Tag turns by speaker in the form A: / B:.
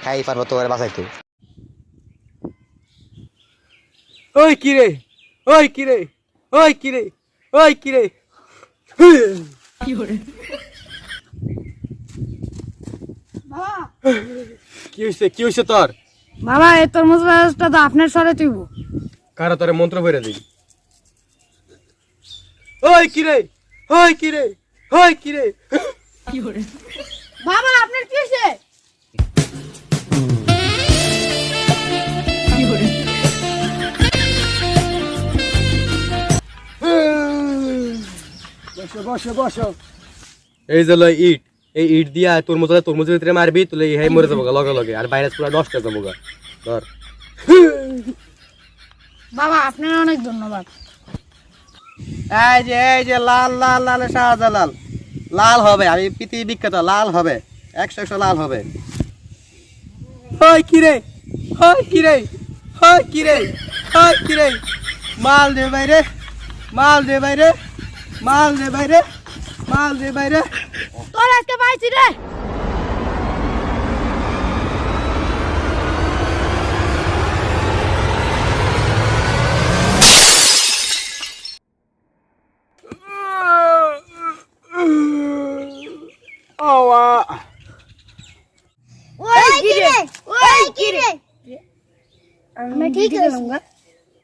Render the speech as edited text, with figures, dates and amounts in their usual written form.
A: খাই পারবো তো বাঁচাইতো।
B: ওই কিরে, ওই কিরে, ওই কিরে, ওই কিরে। কি হইছে, কি হইছে তোর?
C: বাবা এই তরমুজ গাছটা তো আপনার সরে তুইব।
B: কারা তোরে মন্ত্র বইরা দিবি? ওই কিরে, ওই কিরে, ওই কিরে।
C: বাবা আপনার কি হয়েছে?
B: বসো বসো বসো। এই যে লয় ইট, এই ইট দিয়া তরমুজের ভিতরে মারবি, তুলে এই মরে যাবো লগে লগে, আর ভাইরাস পুরো নষ্ট হয়ে যাবো। ধর।
C: বাবা আপনার অনেক ধন্যবাদ।
A: এই যে লাল লাল লাল শাহজালাল লাল হবে, আমি পৃথিবী বিখ্যাত লাল হবে, 100 লাল হবে।
B: ওই কিরে, ওই কিরে, ওই কিরে, ওই কিরে। মাল দে বাইরে, মাল দে বাইরে, মাল দে বাইরে, মাল দে বাইরে।
C: তোর আজকে পাইছি রে।
D: ওই কিরে, ওই কিরে।
C: আমি ঠিক আছে।